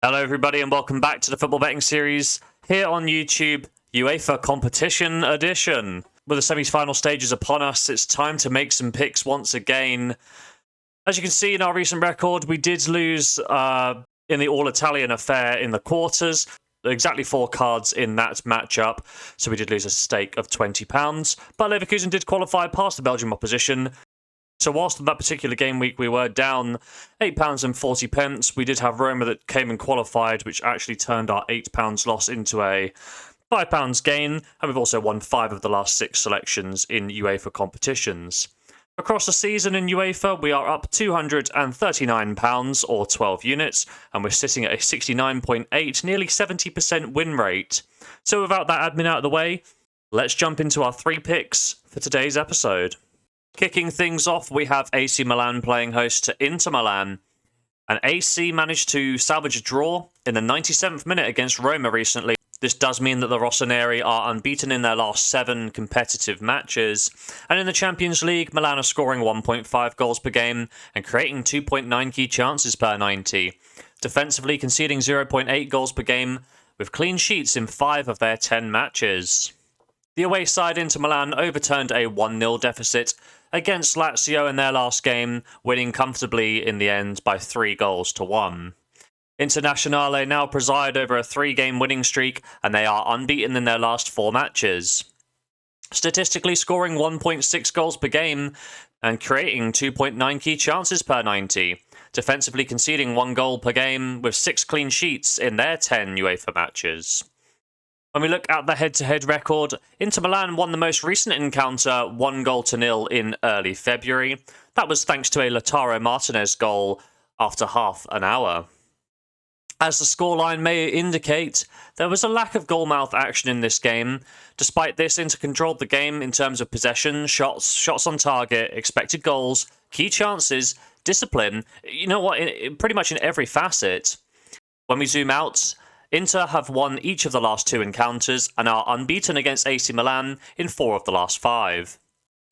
Hello everybody and welcome back to the Football Betting Series here on YouTube, UEFA Competition Edition. With the semi-final stages upon us, it's time to make some picks once again. As you can see in our recent record, we did lose in the All-Italian affair in the quarters. Exactly 4 cards in that matchup, so we did lose a stake of £20. But Leverkusen did qualify past the Belgium opposition. So whilst in that particular game week we were down £8.40, we did have Roma that came and qualified, which actually turned our £8 loss into a £5 gain, and we've also won 5 of the last 6 selections in UEFA competitions. Across the season in UEFA, we are up £239 or 12 units, and we're sitting at a 69.8, nearly 70% win rate. So without that admin out of the way, let's jump into our 3 picks for today's episode. Kicking things off, we have AC Milan playing host to Inter Milan. And AC managed to salvage a draw in the 97th minute against Roma recently. This does mean that the Rossoneri are unbeaten in their last 7 competitive matches. And in the Champions League, Milan are scoring 1.5 goals per game and creating 2.9 key chances per 90. Defensively conceding 0.8 goals per game, with clean sheets in 5 of their 10 matches. The away side Inter Milan overturned a 1-0 deficit against Lazio in their last game, winning comfortably in the end by 3-1. Internazionale now preside over a 3-game winning streak, and they are unbeaten in their last 4 matches. Statistically scoring 1.6 goals per game and creating 2.9 key chances per 90. Defensively conceding 1 goal per game with 6 clean sheets in their 10 UEFA matches. When we look at the head-to-head record, Inter Milan won the most recent encounter 1-0 in early February. That was thanks to a Lautaro Martinez goal after half an hour. As the scoreline may indicate, there was a lack of goal-mouth action in this game. Despite this, Inter controlled the game in terms of possession, shots on target, expected goals, key chances, discipline. You know what, pretty much in every facet. When we zoom out, Inter have won each of the last 2 encounters and are unbeaten against AC Milan in 4 of the last 5.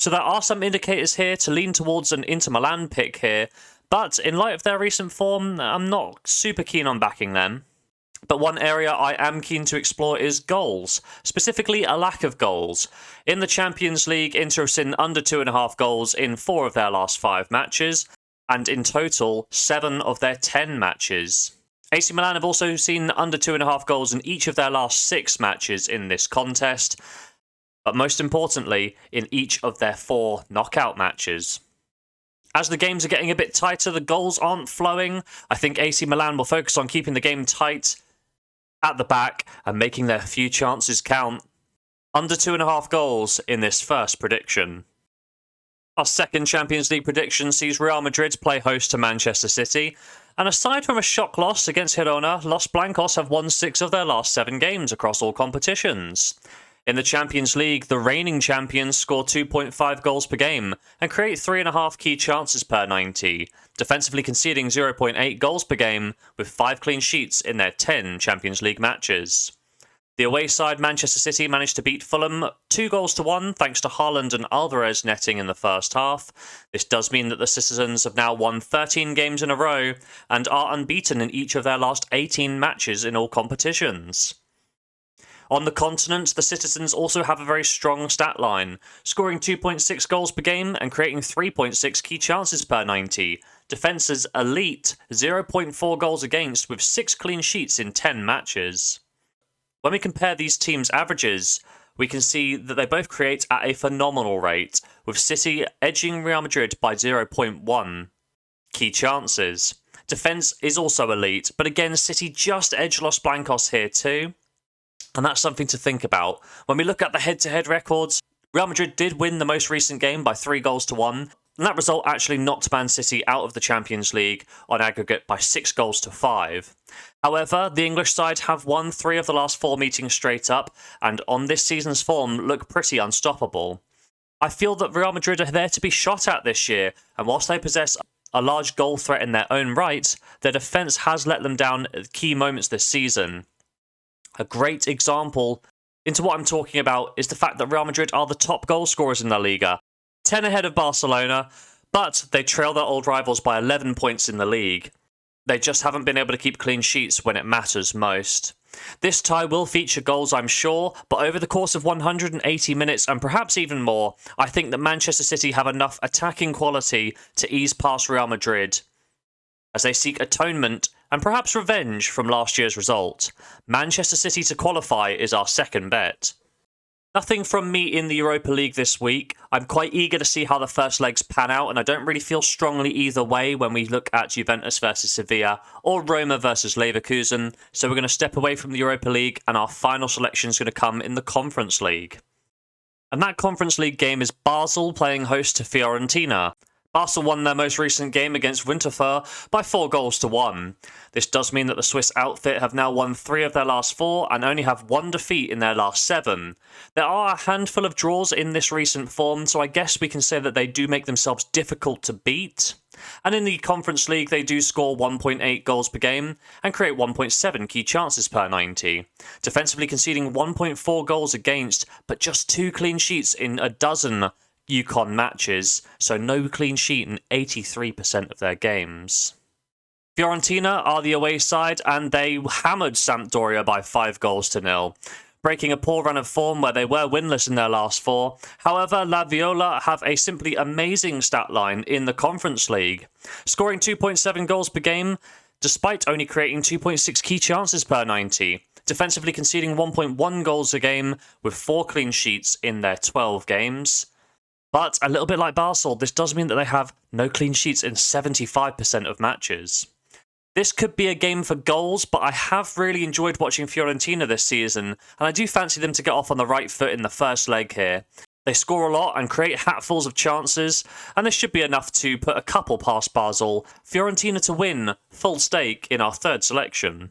So there are some indicators here to lean towards an Inter Milan pick here, but in light of their recent form, I'm not super keen on backing them. But one area I am keen to explore is goals, specifically a lack of goals. In the Champions League, Inter have seen under 2.5 goals in 4 of their last 5 matches, and in total, 7 of their 10 matches. AC Milan have also seen under 2.5 goals in each of their last 6 matches in this contest, but most importantly, in each of their 4 knockout matches. As the games are getting a bit tighter, the goals aren't flowing. I think AC Milan will focus on keeping the game tight at the back and making their few chances count. Under 2.5 goals in this first prediction. Our second Champions League prediction sees Real Madrid play host to Manchester City. And aside from a shock loss against Girona, Los Blancos have won 6 of their last 7 games across all competitions. In the Champions League, the reigning champions score 2.5 goals per game and create 3.5 key chances per 90, defensively conceding 0.8 goals per game with 5 clean sheets in their 10 Champions League matches. The away side, Manchester City, managed to beat Fulham 2-1 thanks to Haaland and Alvarez netting in the first half. This does mean that the Citizens have now won 13 games in a row and are unbeaten in each of their last 18 matches in all competitions. On the continent, the Citizens also have a very strong stat line, scoring 2.6 goals per game and creating 3.6 key chances per 90. Defence's elite, 0.4 goals against with 6 clean sheets in 10 matches. When we compare these teams' averages, we can see that they both create at a phenomenal rate, with City edging Real Madrid by 0.1 key chances. Defence is also elite, but again, City just edged Los Blancos here too. And that's something to think about. When we look at the head-to-head records, Real Madrid did win the most recent game by 3-1, and that result actually knocked Man City out of the Champions League on aggregate by 6-5. However, the English side have won 3 of the last 4 meetings straight up, and on this season's form look pretty unstoppable. I feel that Real Madrid are there to be shot at this year, and whilst they possess a large goal threat in their own right, their defence has let them down at key moments this season. A great example into what I'm talking about is the fact that Real Madrid are the top goal scorers in La Liga, 10 ahead of Barcelona, but they trail their old rivals by 11 points in the league. They just haven't been able to keep clean sheets when it matters most. This tie will feature goals, I'm sure, but over the course of 180 minutes and perhaps even more, I think that Manchester City have enough attacking quality to ease past Real Madrid as they seek atonement and perhaps revenge from last year's result. Manchester City to qualify is our second bet. Nothing from me in the Europa League this week. I'm quite eager to see how the first legs pan out, and I don't really feel strongly either way when we look at Juventus versus Sevilla or Roma versus Leverkusen, so we're going to step away from the Europa League, and our final selection is going to come in the Conference League. And that Conference League game is Basel playing host to Fiorentina. Basel won their most recent game against Winterthur by 4-1. This does mean that the Swiss outfit have now won 3 of their last 4 and only have 1 defeat in their last 7. There are a handful of draws in this recent form, so I guess we can say that they do make themselves difficult to beat. And in the Conference League, they do score 1.8 goals per game and create 1.7 key chances per 90. Defensively conceding 1.4 goals against, but just 2 clean sheets in a dozen UConn matches, so no clean sheet in 83% of their games. Fiorentina are the away side, and they hammered Sampdoria by 5-0, breaking a poor run of form where they were winless in their last 4. However, La Viola have a simply amazing stat line in the Conference League, scoring 2.7 goals per game, despite only creating 2.6 key chances per 90. Defensively conceding 1.1 goals a game, with 4 clean sheets in their 12 games. But a little bit like Basel, this does mean that they have no clean sheets in 75% of matches. This could be a game for goals, but I have really enjoyed watching Fiorentina this season, and I do fancy them to get off on the right foot in the first leg here. They score a lot and create hatfuls of chances, and this should be enough to put a couple past Basel. Fiorentina to win, full stake in our third selection.